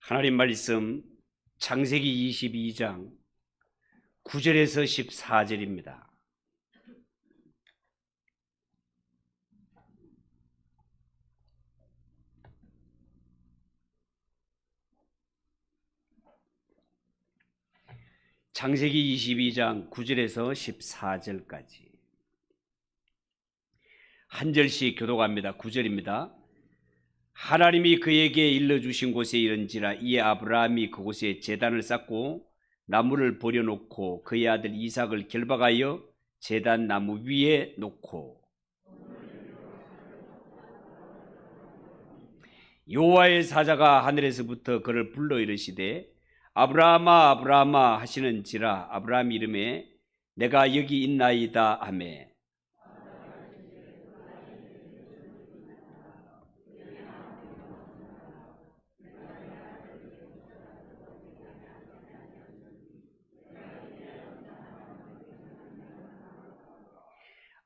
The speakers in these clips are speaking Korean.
하나님 말씀 창세기 22장 9절에서 14절입니다. 창세기 22장 9절에서 14절까지 한 절씩 교독합니다. 9절입니다. 하나님이 그에게 일러주신 곳에 이른지라 이에 아브라함이 그곳에 제단을 쌓고 나무를 버려놓고 그의 아들 이삭을 결박하여 제단 나무 위에 놓고 여호와의 사자가 하늘에서부터 그를 불러 이르시되 아브라함아 아브라함아 하시는지라 아브라함 이름에 내가 여기 있나이다 하매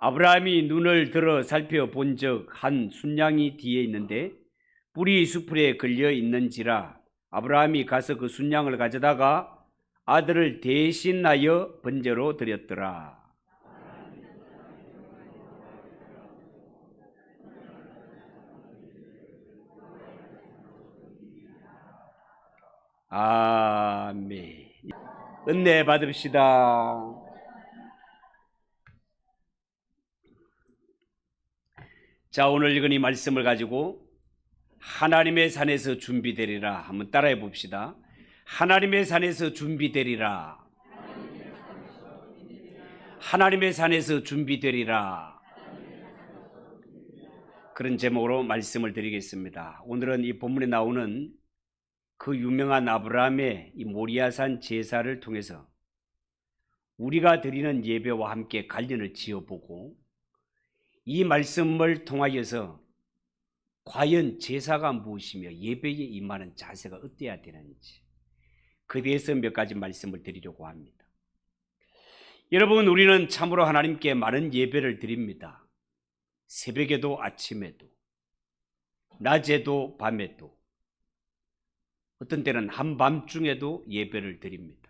아브라함이 눈을 들어 살펴본 적 한 순양이 뒤에 있는데 뿔이 수풀에 걸려 있는지라 아브라함이 가서 그 순양을 가져다가 아들을 대신하여 번제로 드렸더라. 아멘. 은혜 받읍시다. 자, 오늘 읽은 이 말씀을 가지고 하나님의 산에서 준비되리라 한번 따라해 봅시다. 하나님의 산에서 준비되리라. 하나님의 산에서 준비되리라. 그런 제목으로 말씀을 드리겠습니다. 오늘은 이 본문에 나오는 그 유명한 아브라함의 이 모리아산 제사를 통해서 우리가 드리는 예배와 함께 관련을 지어보고 이 말씀을 통하여서 과연 제사가 무엇이며 예배에 임하는 자세가 어때야 되는지 그에 대해서 몇 가지 말씀을 드리려고 합니다. 여러분, 우리는 참으로 하나님께 많은 예배를 드립니다. 새벽에도 아침에도 낮에도 밤에도 어떤 때는 한밤중에도 예배를 드립니다.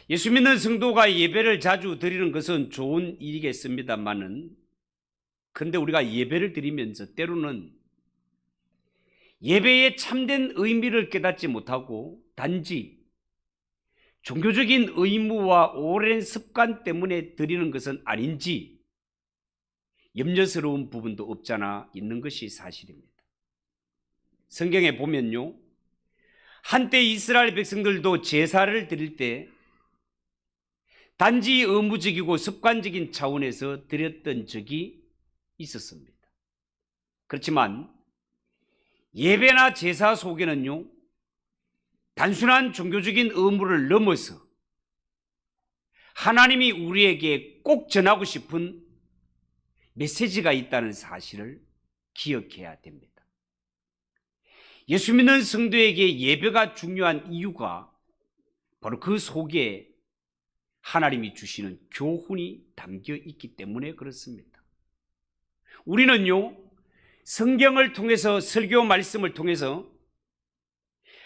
예수 믿는 성도가 예배를 자주 드리는 것은 좋은 일이겠습니다만은 그런데 우리가 예배를 드리면서 때로는 예배의 참된 의미를 깨닫지 못하고 단지 종교적인 의무와 오랜 습관 때문에 드리는 것은 아닌지 염려스러운 부분도 없잖아 있는 것이 사실입니다. 성경에 보면요, 한때 이스라엘 백성들도 제사를 드릴 때 단지 의무적이고 습관적인 차원에서 드렸던 적이 있었습니다. 그렇지만 예배나 제사 속에는요, 단순한 종교적인 의무를 넘어서 하나님이 우리에게 꼭 전하고 싶은 메시지가 있다는 사실을 기억해야 됩니다. 예수 믿는 성도에게 예배가 중요한 이유가 바로 그 속에 하나님이 주시는 교훈이 담겨 있기 때문에 그렇습니다. 우리는요, 성경을 통해서 설교 말씀을 통해서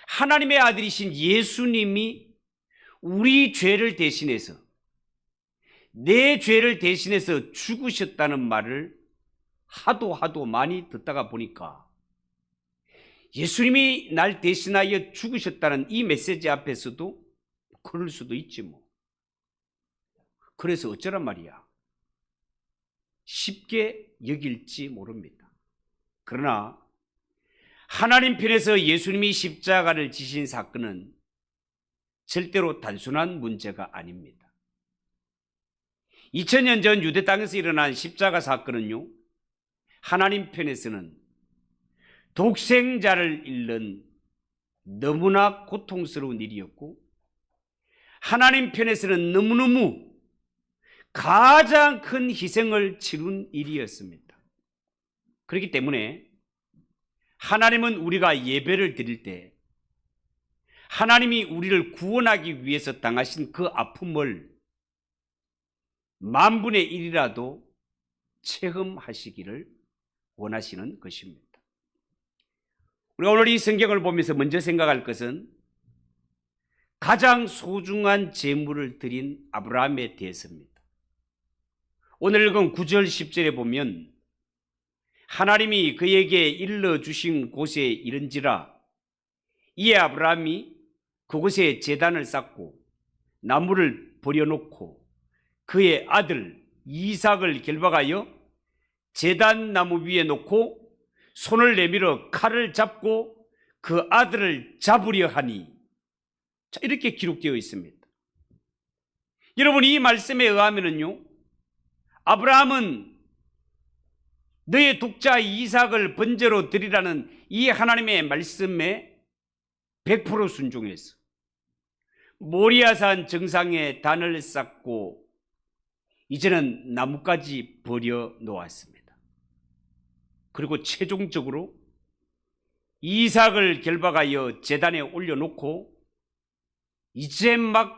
하나님의 아들이신 예수님이 우리 죄를 대신해서 내 죄를 대신해서 죽으셨다는 말을 하도 많이 듣다가 보니까 예수님이 날 대신하여 죽으셨다는 이 메시지 앞에서도 그럴 수도 있지 뭐. 그래서 어쩌란 말이야. 쉽게 여길지 모릅니다. 그러나 하나님 편에서 예수님이 십자가를 지신 사건은 절대로 단순한 문제가 아닙니다. 2000년 전 유대 땅에서 일어난 십자가 사건은요, 하나님 편에서는 독생자를 잃는 너무나 고통스러운 일이었고 하나님 편에서는 너무너무 가장 큰 희생을 치른 일이었습니다. 그렇기 때문에 하나님은 우리가 예배를 드릴 때 하나님이 우리를 구원하기 위해서 당하신 그 아픔을 만분의 1이라도 체험하시기를 원하시는 것입니다. 우리가 오늘 이 성경을 보면서 먼저 생각할 것은 가장 소중한 재물을 드린 아브라함에 대해서입니다. 오늘 읽은 9절 10절에 보면 하나님이 그에게 일러주신 곳에 이른지라 이에 아브라함이 그곳에 제단을 쌓고 나무를 버려놓고 그의 아들 이삭을 결박하여 제단 나무 위에 놓고 손을 내밀어 칼을 잡고 그 아들을 잡으려 하니, 자, 이렇게 기록되어 있습니다. 여러분, 이 말씀에 의하면요, 아브라함은 너의 독자 이삭을 번제로 드리라는 이 하나님의 말씀에 100% 순종해서 모리아산 정상에 단을 쌓고 이제는 나무까지 버려 놓았습니다. 그리고 최종적으로 이삭을 결박하여 제단에 올려놓고 이제 막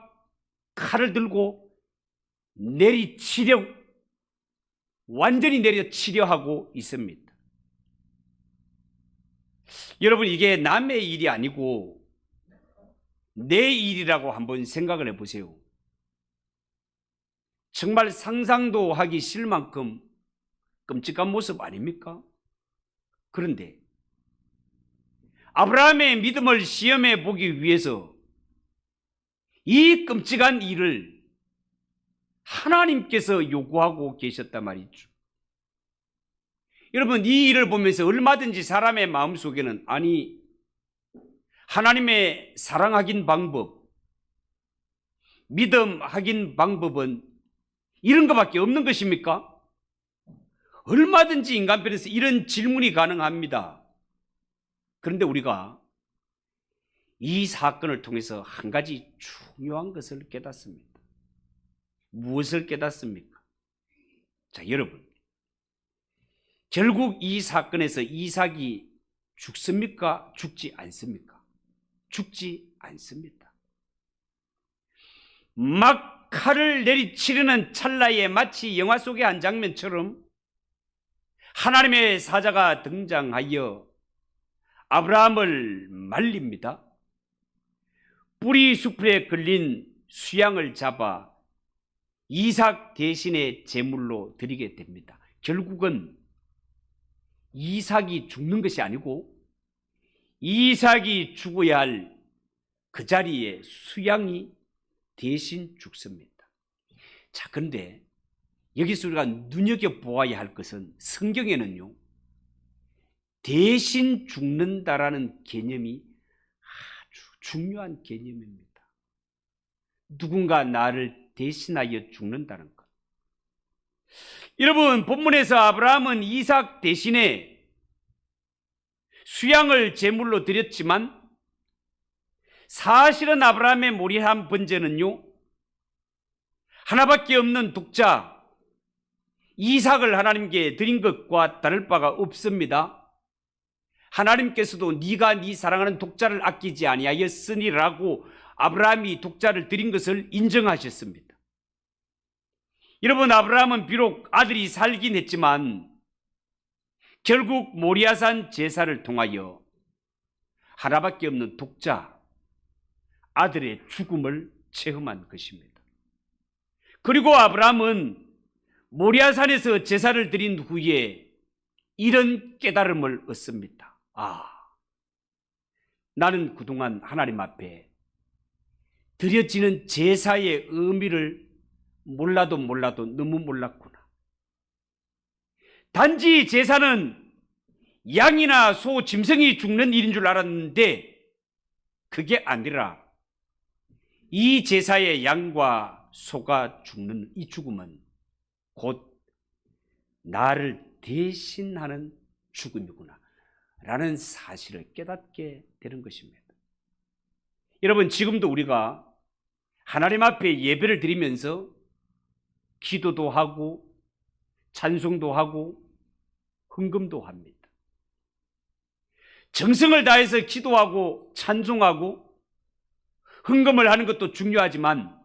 칼을 들고 완전히 내리치려 하고 있습니다. 여러분, 이게 남의 일이 아니고 내 일이라고 한번 생각을 해보세요. 정말 상상도 하기 싫을 만큼 끔찍한 모습 아닙니까? 그런데 아브라함의 믿음을 시험해 보기 위해서 이 끔찍한 일을 하나님께서 요구하고 계셨단 말이죠. 여러분, 이 일을 보면서 얼마든지 사람의 마음속에는 아니, 하나님의 사랑하긴 방법, 믿음하긴 방법은 이런 것밖에 없는 것입니까? 얼마든지 인간편에서 이런 질문이 가능합니다. 그런데 우리가 이 사건을 통해서 한 가지 중요한 것을 깨닫습니다. 무엇을 깨닫습니까? 자, 여러분, 결국 이 사건에서 이삭이 죽습니까? 죽지 않습니까? 죽지 않습니다. 막 칼을 내리치려는 찰나에 마치 영화 속의 한 장면처럼 하나님의 사자가 등장하여 아브라함을 말립니다. 뿌리 숲에 걸린 수양을 잡아 이삭 대신에 제물로 드리게 됩니다. 결국은 이삭이 죽는 것이 아니고 이삭이 죽어야 할 그 자리에 수양이 대신 죽습니다. 자, 그런데 여기서 우리가 눈여겨보아야 할 것은 성경에는요, 대신 죽는다라는 개념이 아주 중요한 개념입니다. 누군가 나를 대신하여 죽는다는 것. 여러분, 본문에서 아브라함은 이삭 대신에 수양을 제물로 드렸지만 사실은 아브라함의 모리한 번제는요, 하나밖에 없는 독자 이삭을 하나님께 드린 것과 다를 바가 없습니다. 하나님께서도 네가 네 사랑하는 독자를 아끼지 아니하였으니라고 아브라함이 독자를 드린 것을 인정하셨습니다. 여러분, 아브라함은 비록 아들이 살긴 했지만 결국 모리아산 제사를 통하여 하나밖에 없는 독자 아들의 죽음을 체험한 것입니다. 그리고 아브라함은 모리아산에서 제사를 드린 후에 이런 깨달음을 얻습니다. 아, 나는 그동안 하나님 앞에 드려지는 제사의 의미를 몰라도 너무 몰랐구나. 단지 제사는 양이나 소, 짐승이 죽는 일인 줄 알았는데 그게 아니라 이 제사의 양과 소가 죽는 이 죽음은 곧 나를 대신하는 죽음이구나 라는 사실을 깨닫게 되는 것입니다. 여러분, 지금도 우리가 하나님 앞에 예배를 드리면서 기도도 하고 찬송도 하고 헌금도 합니다. 정성을 다해서 기도하고 찬송하고 헌금을 하는 것도 중요하지만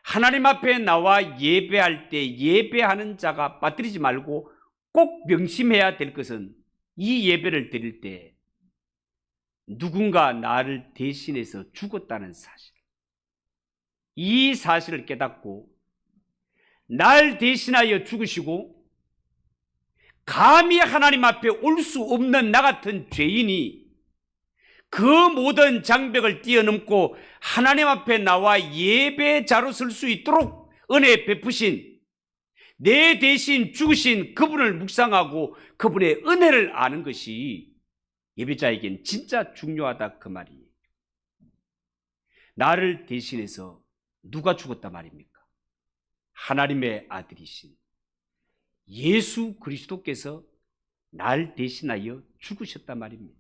하나님 앞에 나와 예배할 때 예배하는 자가 빠뜨리지 말고 꼭 명심해야 될 것은 이 예배를 드릴 때 누군가 나를 대신해서 죽었다는 사실, 이 사실을 깨닫고 날 대신하여 죽으시고 감히 하나님 앞에 올 수 없는 나 같은 죄인이 그 모든 장벽을 뛰어넘고 하나님 앞에 나와 예배자로 설 수 있도록 은혜 베푸신, 내 대신 죽으신 그분을 묵상하고 그분의 은혜를 아는 것이 예배자에겐 진짜 중요하다, 그 말이에요. 나를 대신해서 누가 죽었단 말입니까? 하나님의 아들이신 예수 그리스도께서 날 대신하여 죽으셨단 말입니다.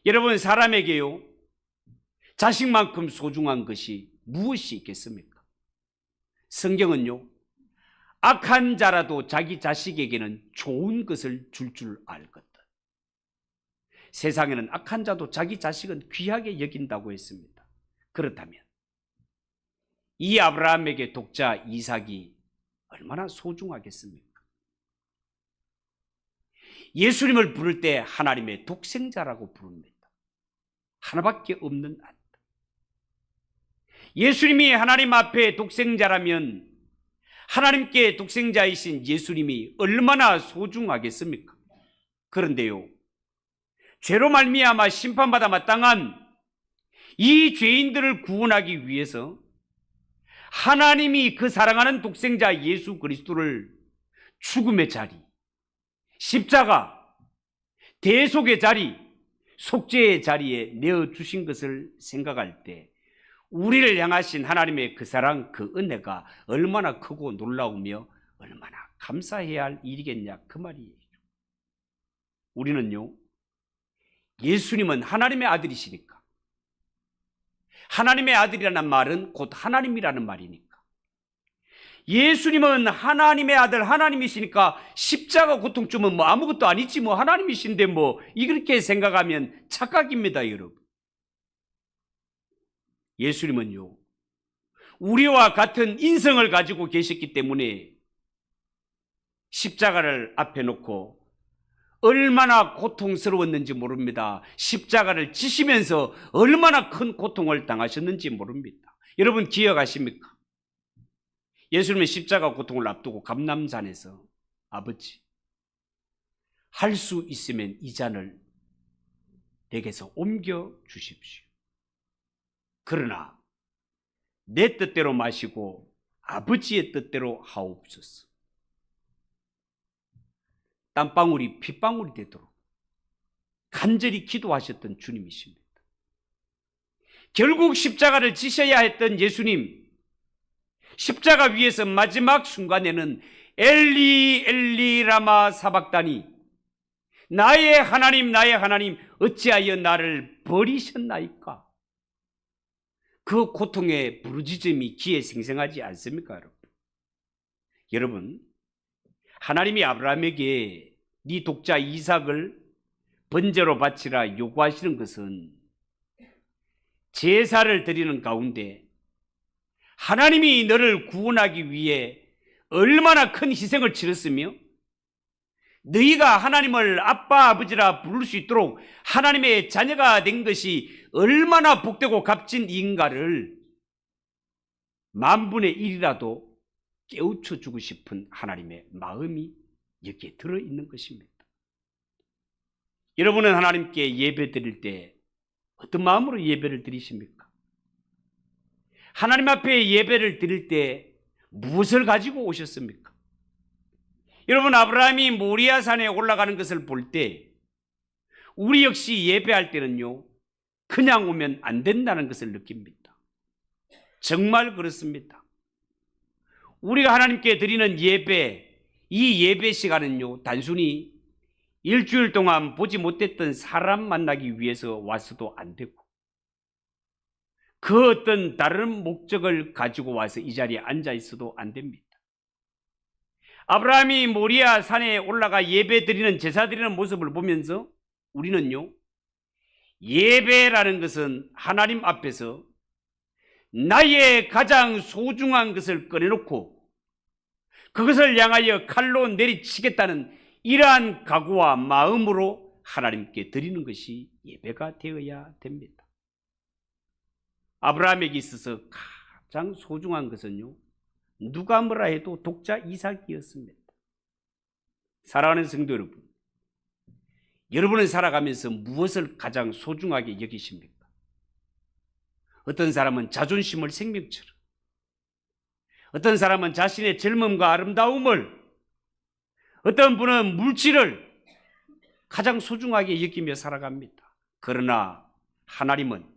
여러분, 사람에게요, 자식만큼 소중한 것이 무엇이 있겠습니까? 성경은요, 악한 자라도 자기 자식에게는 좋은 것을 줄 알거든. 세상에는 악한 자도 자기 자식은 귀하게 여긴다고 했습니다. 그렇다면 이 아브라함에게 독자 이삭이 얼마나 소중하겠습니까? 예수님을 부를 때 하나님의 독생자라고 부릅니다. 하나밖에 없는 아들. 예수님이 하나님 앞에 독생자라면 하나님께 독생자이신 예수님이 얼마나 소중하겠습니까? 그런데요, 죄로 말미암아 심판받아 마땅한 이 죄인들을 구원하기 위해서 하나님이 그 사랑하는 독생자 예수 그리스도를 죽음의 자리, 십자가, 대속의 자리, 속죄의 자리에 내어주신 것을 생각할 때 우리를 향하신 하나님의 그 사랑, 그 은혜가 얼마나 크고 놀라우며 얼마나 감사해야 할 일이겠냐, 그 말이에요. 우리는요, 예수님은 하나님의 아들이시니까, 하나님의 아들이라는 말은 곧 하나님이라는 말이니까, 예수님은 하나님의 아들, 하나님이시니까 십자가 고통쯤은 뭐 아무것도 아니지, 뭐 하나님이신데 뭐 이렇게 생각하면 착각입니다, 여러분. 예수님은요, 우리와 같은 인성을 가지고 계셨기 때문에 십자가를 앞에 놓고 얼마나 고통스러웠는지 모릅니다. 십자가를 지시면서 얼마나 큰 고통을 당하셨는지 모릅니다. 여러분 기억하십니까? 예수님의 십자가 고통을 앞두고 감람산에서 아버지, 할 수 있으면 이 잔을 내게서 옮겨 주십시오. 그러나 내 뜻대로 마시고 아버지의 뜻대로 하옵소서. 땀방울이 핏방울이 되도록 간절히 기도하셨던 주님이십니다. 결국 십자가를 지셔야 했던 예수님, 십자가 위에서 마지막 순간에는 엘리 엘리 라마 사박다니, 나의 하나님 어찌하여 나를 버리셨나이까? 그 고통의 부르짖음이 귀에 생생하지 않습니까, 여러분? 여러분, 하나님이 아브라함에게 네 독자 이삭을 번제로 바치라 요구하시는 것은 제사를 드리는 가운데 하나님이 너를 구원하기 위해 얼마나 큰 희생을 치렀으며 너희가 하나님을 아빠 아버지라 부를 수 있도록 하나님의 자녀가 된 것이 얼마나 복되고 값진 일인가를 만분의 1이라도 깨우쳐 주고 싶은 하나님의 마음이 여기에 들어있는 것입니다. 여러분은 하나님께 예배 드릴 때 어떤 마음으로 예배를 드리십니까? 하나님 앞에 예배를 드릴 때 무엇을 가지고 오셨습니까? 여러분, 아브라함이 모리아산에 올라가는 것을 볼 때 우리 역시 예배할 때는요, 그냥 오면 안 된다는 것을 느낍니다. 정말 그렇습니다. 우리가 하나님께 드리는 예배, 이 예배 시간은요, 단순히 일주일 동안 보지 못했던 사람 만나기 위해서 와서도 안 되고 그 어떤 다른 목적을 가지고 와서 이 자리에 앉아 있어도 안 됩니다. 아브라함이 모리아 산에 올라가 예배 드리는, 제사 드리는 모습을 보면서 우리는요, 예배라는 것은 하나님 앞에서 나의 가장 소중한 것을 꺼내놓고 그것을 향하여 칼로 내리치겠다는 이러한 각오와 마음으로 하나님께 드리는 것이 예배가 되어야 됩니다. 아브라함에게 있어서 가장 소중한 것은요, 누가 뭐라 해도 독자 이삭이었습니다. 사랑하는 성도 여러분, 여러분은 살아가면서 무엇을 가장 소중하게 여기십니까? 어떤 사람은 자존심을 생명처럼, 어떤 사람은 자신의 젊음과 아름다움을, 어떤 분은 물질을 가장 소중하게 여기며 살아갑니다. 그러나 하나님은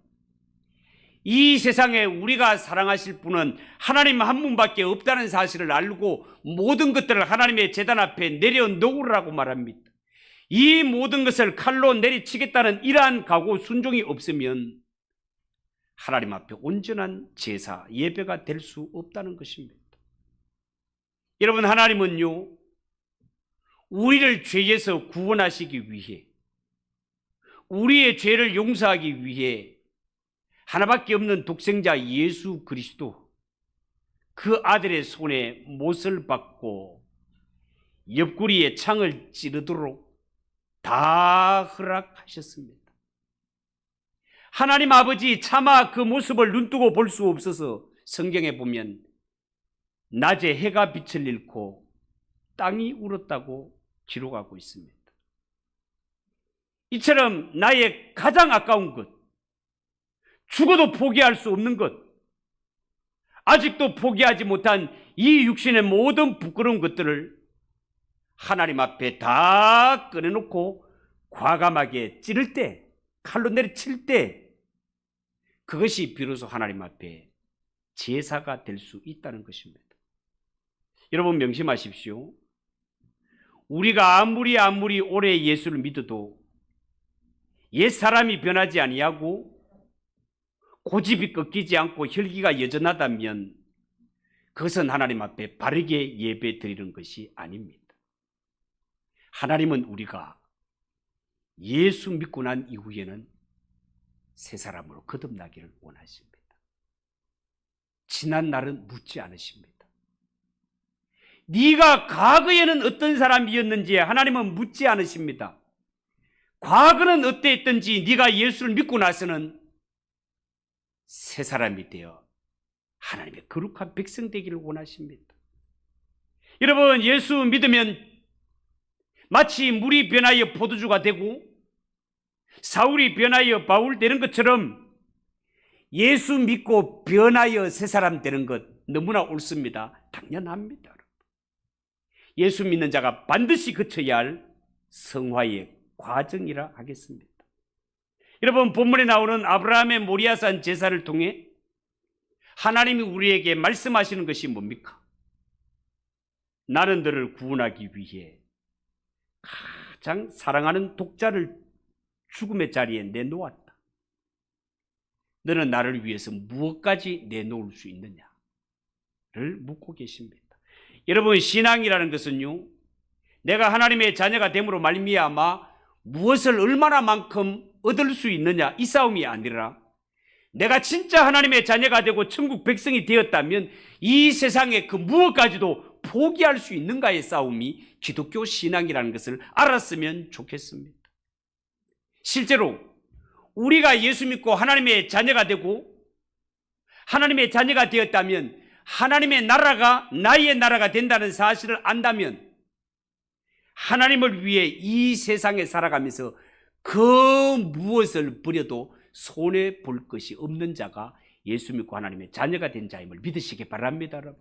이 세상에 우리가 사랑하실 분은 하나님 한 분밖에 없다는 사실을 알고 모든 것들을 하나님의 제단 앞에 내려놓으라고 말합니다. 이 모든 것을 칼로 내리치겠다는 이러한 각오 순종이 없으면 하나님 앞에 온전한 제사, 예배가 될 수 없다는 것입니다. 여러분, 하나님은요, 우리를 죄에서 구원하시기 위해, 우리의 죄를 용서하기 위해 하나밖에 없는 독생자 예수 그리스도, 그 아들의 손에 못을 박고 옆구리에 창을 찌르도록 다 허락하셨습니다. 하나님 아버지 차마 그 모습을 눈뜨고 볼 수 없어서 성경에 보면 낮에 해가 빛을 잃고 땅이 울었다고 기록하고 있습니다. 이처럼 나의 가장 아까운 것, 죽어도 포기할 수 없는 것, 아직도 포기하지 못한 이 육신의 모든 부끄러운 것들을 하나님 앞에 다 꺼내놓고 과감하게 찌를 때, 칼로 내리칠 때, 그것이 비로소 하나님 앞에 제사가 될 수 있다는 것입니다. 여러분 명심하십시오. 우리가 아무리 오래 예수를 믿어도 옛 사람이 변하지 아니하고 고집이 꺾이지 않고 혈기가 여전하다면 그것은 하나님 앞에 바르게 예배 드리는 것이 아닙니다. 하나님은 우리가 예수 믿고 난 이후에는 새 사람으로 거듭나기를 원하십니다. 지난 날은 묻지 않으십니다. 네가 과거에는 어떤 사람이었는지 하나님은 묻지 않으십니다. 과거는 어땠든지 네가 예수를 믿고 나서는 새 사람이 되어 하나님의 거룩한 백성 되기를 원하십니다. 여러분, 예수 믿으면 마치 물이 변하여 포도주가 되고 사울이 변하여 바울 되는 것처럼 예수 믿고 변하여 새 사람 되는 것 너무나 옳습니다. 당연합니다. 예수 믿는 자가 반드시 거쳐야 할 성화의 과정이라 하겠습니다. 여러분, 본문에 나오는 아브라함의 모리아산 제사를 통해 하나님이 우리에게 말씀하시는 것이 뭡니까? 나는 너를 구원하기 위해 가장 사랑하는 독자를 죽음의 자리에 내놓았다. 너는 나를 위해서 무엇까지 내놓을 수 있느냐를 묻고 계십니다. 여러분, 신앙이라는 것은요, 내가 하나님의 자녀가 됨으로 말미암아 무엇을 얼마나만큼 얻을 수 있느냐, 이 싸움이 아니라 내가 진짜 하나님의 자녀가 되고 천국 백성이 되었다면 이 세상의 그 무엇까지도 포기할 수 있는가의 싸움이 기독교 신앙이라는 것을 알았으면 좋겠습니다. 실제로 우리가 예수 믿고 하나님의 자녀가 되고 하나님의 자녀가 되었다면 하나님의 나라가 나의 나라가 된다는 사실을 안다면 하나님을 위해 이 세상에 살아가면서 그 무엇을 버려도 손해볼 것이 없는 자가 예수 믿고 하나님의 자녀가 된 자임을 믿으시기 바랍니다. 여러분,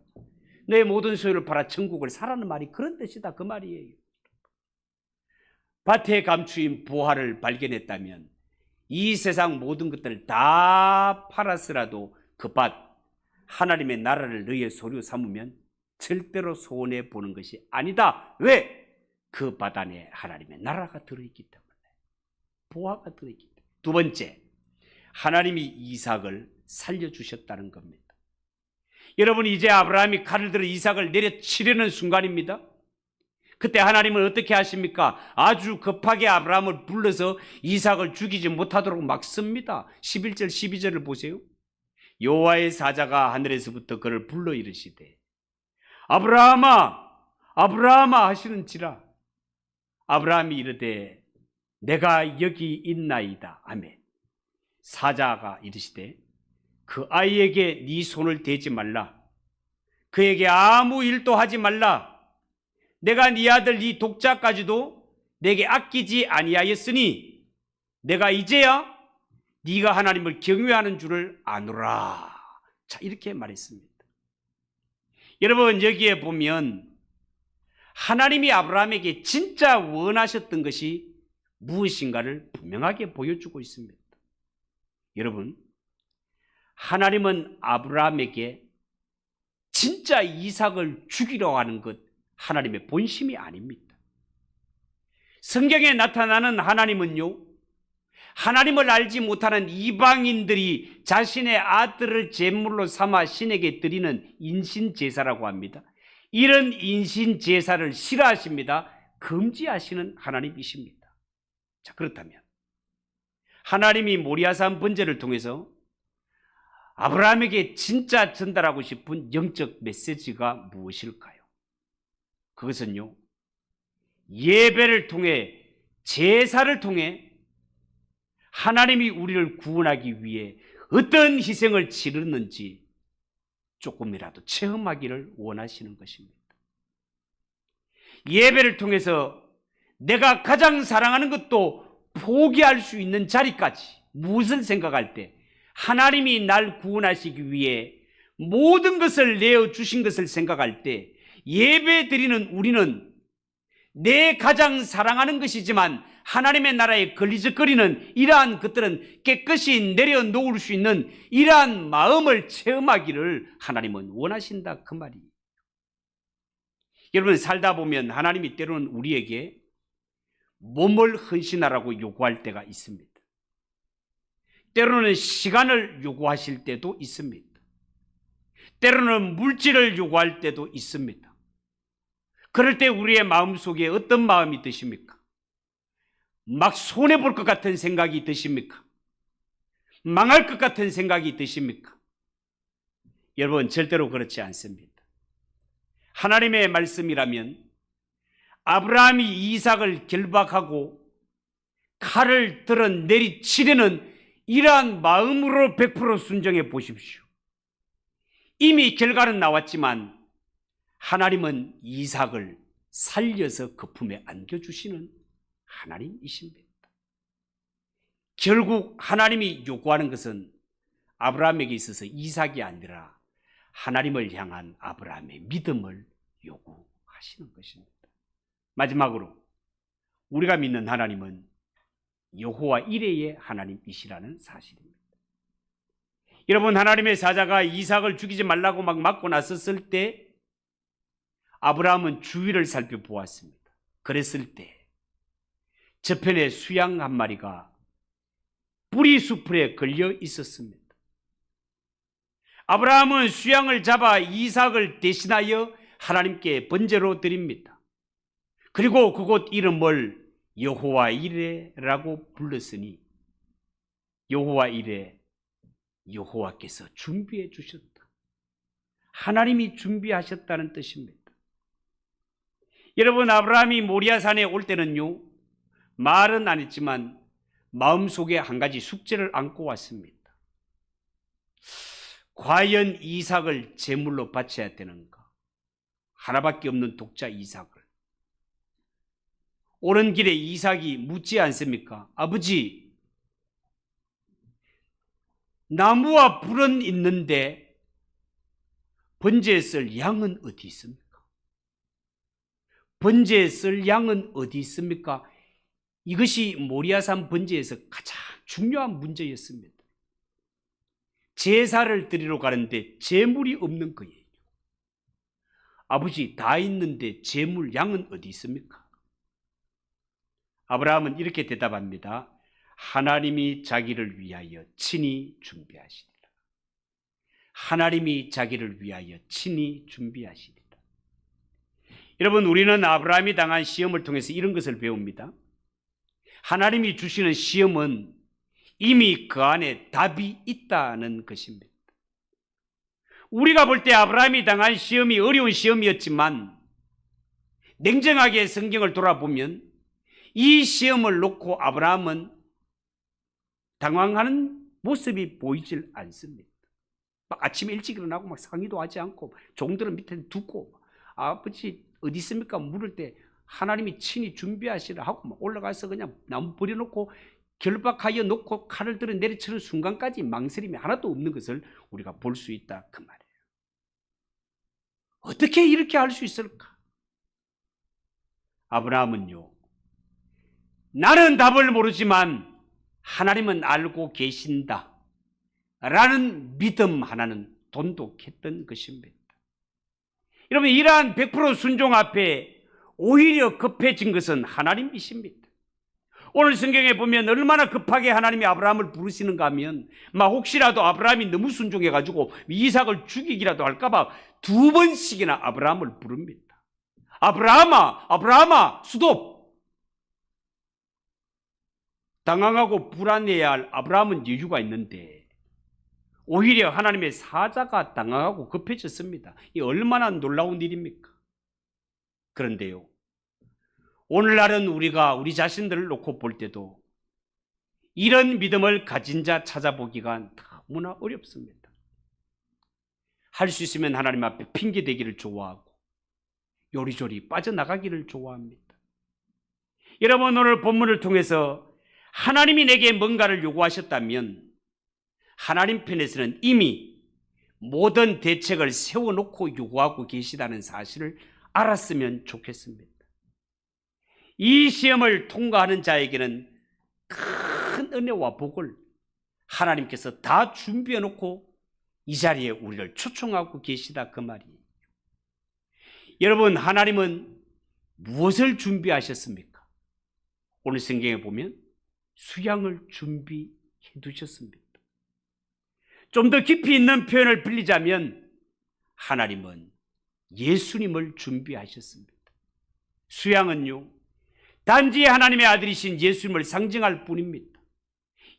내 모든 소유를 팔아 천국을 사라는 말이 그런 뜻이다, 그 말이에요. 밭에 감추인 보화를 발견했다면 이 세상 모든 것들을 다 팔았으라도 그 밭, 하나님의 나라를 너의 소유 삼으면 절대로 손해보는 것이 아니다. 왜? 그 밭 안에 하나님의 나라가 들어있기 때문에, 보화가 들어있기 때문에. 두 번째, 하나님이 이삭을 살려주셨다는 겁니다. 여러분, 이제 아브라함이 칼을 들어 이삭을 내려치려는 순간입니다. 그때 하나님은 어떻게 하십니까? 아주 급하게 아브라함을 불러서 이삭을 죽이지 못하도록 막습니다. 11절 12절을 보세요. 여호와의 사자가 하늘에서부터 그를 불러 이르시되 아브라함아 아브라함아 하시는지라. 아브라함이 이르되 내가 여기 있나이다. 아멘. 사자가 이르시되 그 아이에게 네 손을 대지 말라. 그에게 아무 일도 하지 말라. 내가 네 아들 네 독자까지도 내게 아끼지 아니하였으니 내가 이제야 네가 하나님을 경외하는 줄을 아노라. 자, 이렇게 말했습니다. 여러분, 여기에 보면 하나님이 아브라함에게 진짜 원하셨던 것이 무엇인가를 분명하게 보여주고 있습니다. 여러분, 하나님은 아브라함에게 진짜 이삭을 죽이려 하는 것 하나님의 본심이 아닙니다. 성경에 나타나는 하나님은요, 하나님을 알지 못하는 이방인들이 자신의 아들을 제물로 삼아 신에게 드리는 인신제사라고 합니다. 이런 인신제사를 싫어하십니다. 금지하시는 하나님이십니다. 자, 그렇다면 하나님이 모리아산 번제를 통해서 아브라함에게 진짜 전달하고 싶은 영적 메시지가 무엇일까요? 그것은요, 예배를 통해, 제사를 통해 하나님이 우리를 구원하기 위해 어떤 희생을 치르는지 조금이라도 체험하기를 원하시는 것입니다. 예배를 통해서 내가 가장 사랑하는 것도 포기할 수 있는 자리까지, 무엇을 생각할 때 하나님이 날 구원하시기 위해 모든 것을 내어주신 것을 생각할 때 예배 드리는 우리는 내 가장 사랑하는 것이지만 하나님의 나라에 걸리적거리는 이러한 것들은 깨끗이 내려놓을 수 있는 이러한 마음을 체험하기를 하나님은 원하신다, 그 말이에요. 여러분, 살다 보면 하나님이 때로는 우리에게 몸을 헌신하라고 요구할 때가 있습니다. 때로는 시간을 요구하실 때도 있습니다. 때로는 물질을 요구할 때도 있습니다. 그럴 때 우리의 마음속에 어떤 마음이 드십니까? 막 손해볼 것 같은 생각이 드십니까? 망할 것 같은 생각이 드십니까? 여러분, 절대로 그렇지 않습니다. 하나님의 말씀이라면 아브라함이 이삭을 결박하고 칼을 들어 내리치려는 이러한 마음으로 100% 순종해 보십시오. 이미 결과는 나왔지만 하나님은 이삭을 살려서 그 품에 안겨주시는 하나님이십니다. 결국 하나님이 요구하는 것은 아브라함에게 있어서 이삭이 아니라 하나님을 향한 아브라함의 믿음을 요구하시는 것입니다. 마지막으로 우리가 믿는 하나님은 여호와 이레의 하나님이시라는 사실입니다. 여러분, 하나님의 사자가 이삭을 죽이지 말라고 막 막고 나섰을 때 아브라함은 주위를 살펴보았습니다. 그랬을 때 저편에 수양 한 마리가 뿌리 수풀에 걸려 있었습니다. 아브라함은 수양을 잡아 이삭을 대신하여 하나님께 번제로 드립니다. 그리고 그곳 이름을 여호와 이레라고 불렀으니 여호와 이레, 여호와께서 준비해 주셨다. 하나님이 준비하셨다는 뜻입니다. 여러분, 아브라함이 모리아산에 올 때는요, 말은 안 했지만 마음속에 한 가지 숙제를 안고 왔습니다. 과연 이삭을 제물로 바쳐야 되는가? 하나밖에 없는 독자 이삭을. 오는 길에 이삭이 묻지 않습니까? 아버지, 나무와 불은 있는데 번제에 쓸 양은 어디 있습니까? 번제에 쓸 양은 어디 있습니까? 이것이 모리아산 번제에서 가장 중요한 문제였습니다. 제사를 드리러 가는데 제물이 없는 거예요. 아버지, 다 있는데 제물 양은 어디 있습니까? 아브라함은 이렇게 대답합니다. 하나님이 자기를 위하여 친히 준비하시리라. 하나님이 자기를 위하여 친히 준비하시리라. 여러분, 우리는 아브라함이 당한 시험을 통해서 이런 것을 배웁니다. 하나님이 주시는 시험은 이미 그 안에 답이 있다는 것입니다. 우리가 볼 때 아브라함이 당한 시험이 어려운 시험이었지만 냉정하게 성경을 돌아보면 이 시험을 놓고 아브라함은 당황하는 모습이 보이질 않습니다. 막 아침에 일찍 일어나고 막 상의도 하지 않고 종들은 밑에 두고 아버지 어디 있습니까? 물을 때 하나님이 친히 준비하시라 하고 막 올라가서 그냥 나무 버려놓고 결박하여 놓고 칼을 들어 내리치는 순간까지 망설임이 하나도 없는 것을 우리가 볼 수 있다 그 말이에요. 어떻게 이렇게 할 수 있을까? 아브라함은요, 나는 답을 모르지만 하나님은 알고 계신다 라는 믿음 하나는 돈독했던 것입니다. 여러분, 이러한 100% 순종 앞에 오히려 급해진 것은 하나님이십니다. 오늘 성경에 보면 얼마나 급하게 하나님이 아브라함을 부르시는가 하면 막 혹시라도 아브라함이 너무 순종해가지고 이삭을 죽이기라도 할까봐 2번씩이나 아브라함을 부릅니다. 아브라함아, 아브라함아, 스톱! 당황하고 불안해야 할 아브라함은 여유가 있는데 오히려 하나님의 사자가 당황하고 급해졌습니다. 이 얼마나 놀라운 일입니까? 그런데요, 오늘날은 우리가 우리 자신들을 놓고 볼 때도 이런 믿음을 가진 자 찾아보기가 너무나 어렵습니다. 할 수 있으면 하나님 앞에 핑계대기를 좋아하고 요리조리 빠져나가기를 좋아합니다. 여러분, 오늘 본문을 통해서 하나님이 내게 뭔가를 요구하셨다면 하나님 편에서는 이미 모든 대책을 세워놓고 요구하고 계시다는 사실을 알았으면 좋겠습니다. 이 시험을 통과하는 자에게는 큰 은혜와 복을 하나님께서 다 준비해 놓고 이 자리에 우리를 초청하고 계시다 그 말이에요. 여러분, 하나님은 무엇을 준비하셨습니까? 오늘 성경에 보면 수양을 준비해 두셨습니다. 좀 더 깊이 있는 표현을 빌리자면 하나님은 예수님을 준비하셨습니다. 수양은요, 단지 하나님의 아들이신 예수님을 상징할 뿐입니다.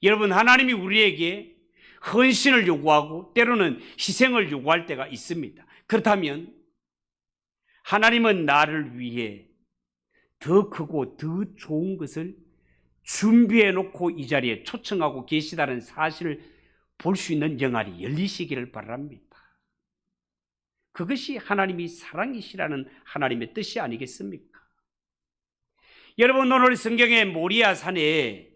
여러분, 하나님이 우리에게 헌신을 요구하고 때로는 희생을 요구할 때가 있습니다. 그렇다면 하나님은 나를 위해 더 크고 더 좋은 것을 준비해 놓고 이 자리에 초청하고 계시다는 사실을 볼 수 있는 영안이 열리시기를 바랍니다. 그것이 하나님이 사랑이시라는 하나님의 뜻이 아니겠습니까? 여러분, 오늘 성경의 모리아 산에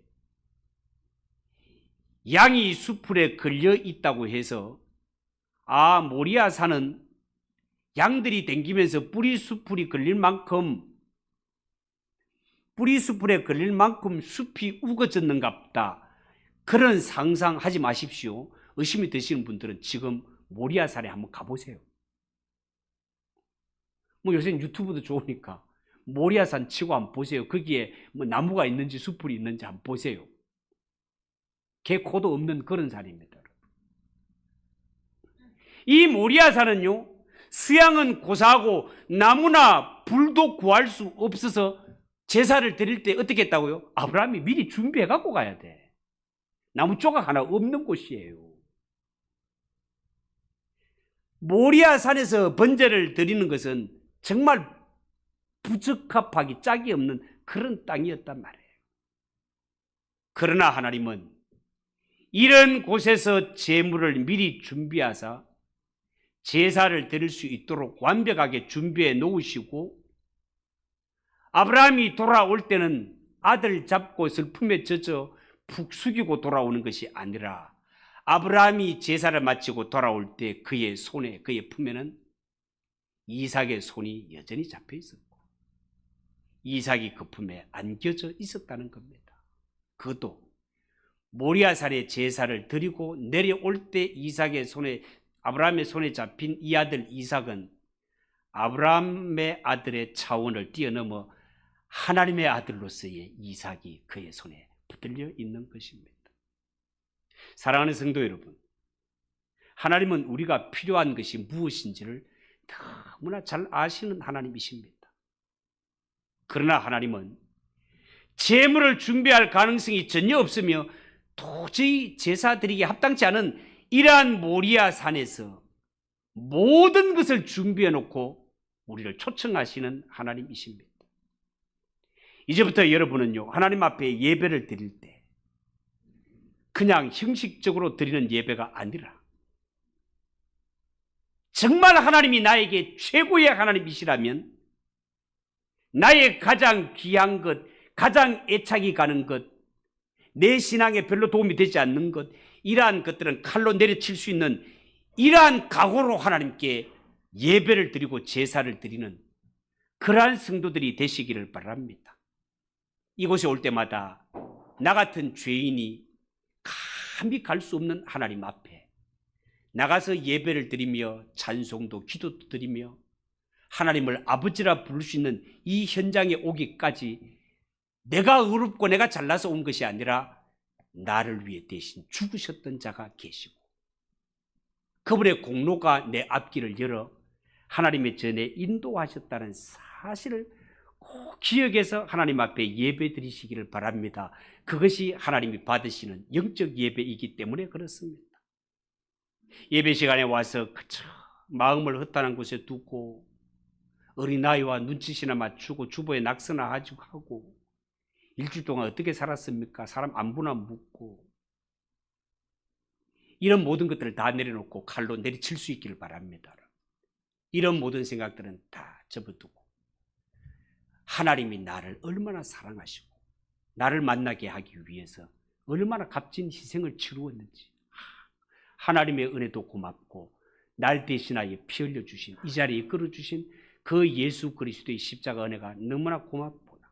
양이 수풀에 걸려 있다고 해서 모리아 산은 양들이 댕기면서 뿌리수풀에 걸릴 만큼 숲이 우거졌는갑다, 그런 상상하지 마십시오. 의심이 드시는 분들은 지금 모리아 산에 한번 가보세요. 요새는 유튜브도 좋으니까 모리아 산 치고 한번 보세요. 거기에 나무가 있는지 숲풀이 있는지 한번 보세요. 개코도 없는 그런 산입니다. 이 모리아 산은요, 수양은 고사하고 나무나 불도 구할 수 없어서 제사를 드릴 때 어떻게 했다고요? 아브라함이 미리 준비해 갖고 가야 돼. 나무 조각 하나 없는 곳이에요. 모리아 산에서 번제를 드리는 것은 정말 부적합하기 짝이 없는 그런 땅이었단 말이에요. 그러나 하나님은 이런 곳에서 제물을 미리 준비하사 제사를 드릴 수 있도록 완벽하게 준비해 놓으시고, 아브라함이 돌아올 때는 아들 잡고 슬픔에 젖어 푹 숙이고 돌아오는 것이 아니라 아브라함이 제사를 마치고 돌아올 때 그의 손에, 그의 품에는 이삭의 손이 여전히 잡혀 있었고 이삭이 그 품에 안겨져 있었다는 겁니다. 그것도 모리아산에 제사를 드리고 내려올 때 이삭의 손에, 아브라함의 손에 잡힌 이 아들 이삭은 아브라함의 아들의 차원을 뛰어넘어 하나님의 아들로서의 이삭이 그의 손에 붙들려 있는 것입니다. 사랑하는 성도 여러분, 하나님은 우리가 필요한 것이 무엇인지를 너무나 잘 아시는 하나님이십니다. 그러나 하나님은 제물을 준비할 가능성이 전혀 없으며 도저히 제사 드리기에 합당치 않은 이러한 모리아 산에서 모든 것을 준비해 놓고 우리를 초청하시는 하나님이십니다. 이제부터 여러분은요, 하나님 앞에 예배를 드릴 때 그냥 형식적으로 드리는 예배가 아니라 정말 하나님이 나에게 최고의 하나님이시라면 나의 가장 귀한 것, 가장 애착이 가는 것, 내 신앙에 별로 도움이 되지 않는 것, 이러한 것들은 칼로 내려칠 수 있는 이러한 각오로 하나님께 예배를 드리고 제사를 드리는 그러한 성도들이 되시기를 바랍니다. 이곳에 올 때마다 나 같은 죄인이 감히 갈 수 없는 하나님 앞에 나가서 예배를 드리며 찬송도 기도도 드리며 하나님을 아버지라 부를 수 있는 이 현장에 오기까지 내가 의롭고 내가 잘나서 온 것이 아니라 나를 위해 대신 죽으셨던 자가 계시고 그분의 공로가 내 앞길을 열어 하나님의 전에 인도하셨다는 사실을 꼭 기억해서 하나님 앞에 예배 드리시기를 바랍니다. 그것이 하나님이 받으시는 영적 예배이기 때문에 그렇습니다. 예배 시간에 와서 그저 마음을 헛단한 곳에 두고 어린아이와 눈치시나 맞추고 주보에 낙서나 하고 일주일 동안 어떻게 살았습니까? 사람 안부나 묻고 이런 모든 것들을 다 내려놓고 칼로 내리칠 수 있기를 바랍니다. 이런 모든 생각들은 다 접어두고 하나님이 나를 얼마나 사랑하시고 나를 만나게 하기 위해서 얼마나 값진 희생을 치루었는지 하나님의 은혜도 고맙고 날 대신하여 피 흘려주신 이 자리에 이끌어주신 그 예수 그리스도의 십자가 은혜가 너무나 고맙구나.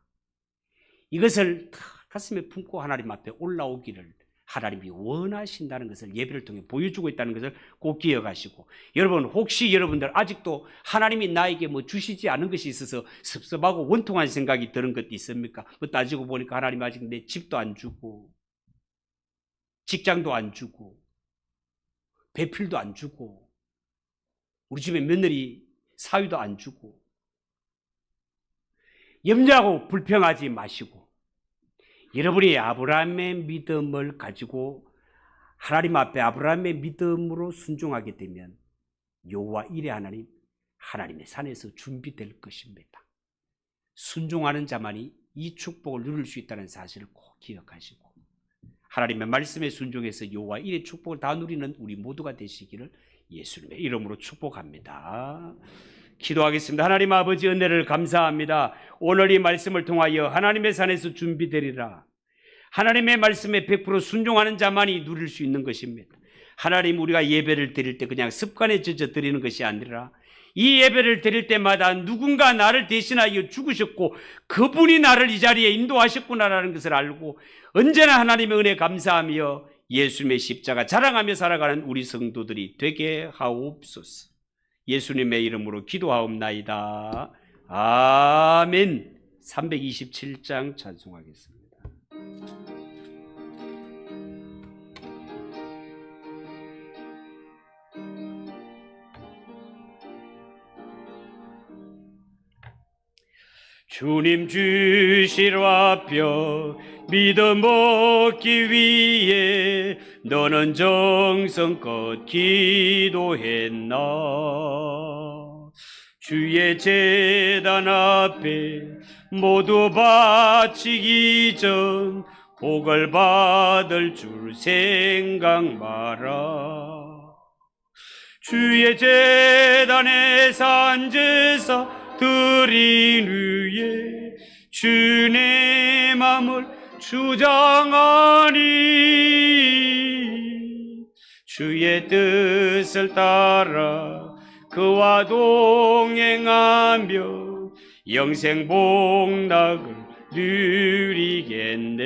이것을 가슴에 품고 하나님 앞에 올라오기를 하나님이 원하신다는 것을 예배를 통해 보여주고 있다는 것을 꼭 기억하시고, 여러분 혹시 여러분들 아직도 하나님이 나에게 뭐 주시지 않은 것이 있어서 섭섭하고 원통한 생각이 드는 것도 있습니까? 뭐 따지고 보니까 하나님 아직 내 집도 안 주고 직장도 안 주고 배필도 안 주고 우리 집에 며느리 사위도 안 주고 염려하고 불평하지 마시고 여러분이 아브라함의 믿음을 가지고 하나님 앞에 아브라함의 믿음으로 순종하게 되면 여호와 이레 하나님의 산에서 준비될 것입니다. 순종하는 자만이 이 축복을 누릴 수 있다는 사실을 꼭 기억하시고 하나님의 말씀에 순종해서 여호와 이레 축복을 다 누리는 우리 모두가 되시기를 예수님의 이름으로 축복합니다. 기도하겠습니다. 하나님 아버지 은혜를 감사합니다. 오늘 이 말씀을 통하여 하나님의 산에서 준비되리라. 하나님의 말씀에 100% 순종하는 자만이 누릴 수 있는 것입니다. 하나님, 우리가 예배를 드릴 때 그냥 습관에 젖어 드리는 것이 아니라 이 예배를 드릴 때마다 누군가 나를 대신하여 죽으셨고 그분이 나를 이 자리에 인도하셨구나라는 것을 알고 언제나 하나님의 은혜 감사하며 예수님의 십자가 자랑하며 살아가는 우리 성도들이 되게 하옵소서. 예수님의 이름으로 기도하옵나이다. 아멘. 327장 찬송하겠습니다. 주님 주실 화표 믿어 먹기 위해 너는 정성껏 기도했나. 주의 제단 앞에 모두 바치기 전 복을 받을 줄 생각 마라. 주의 제단에 산 제사 드린 후에 주의 맘을 주장하니 주의 뜻을 따라 그와 동행하며 영생 복락을 누리겠네.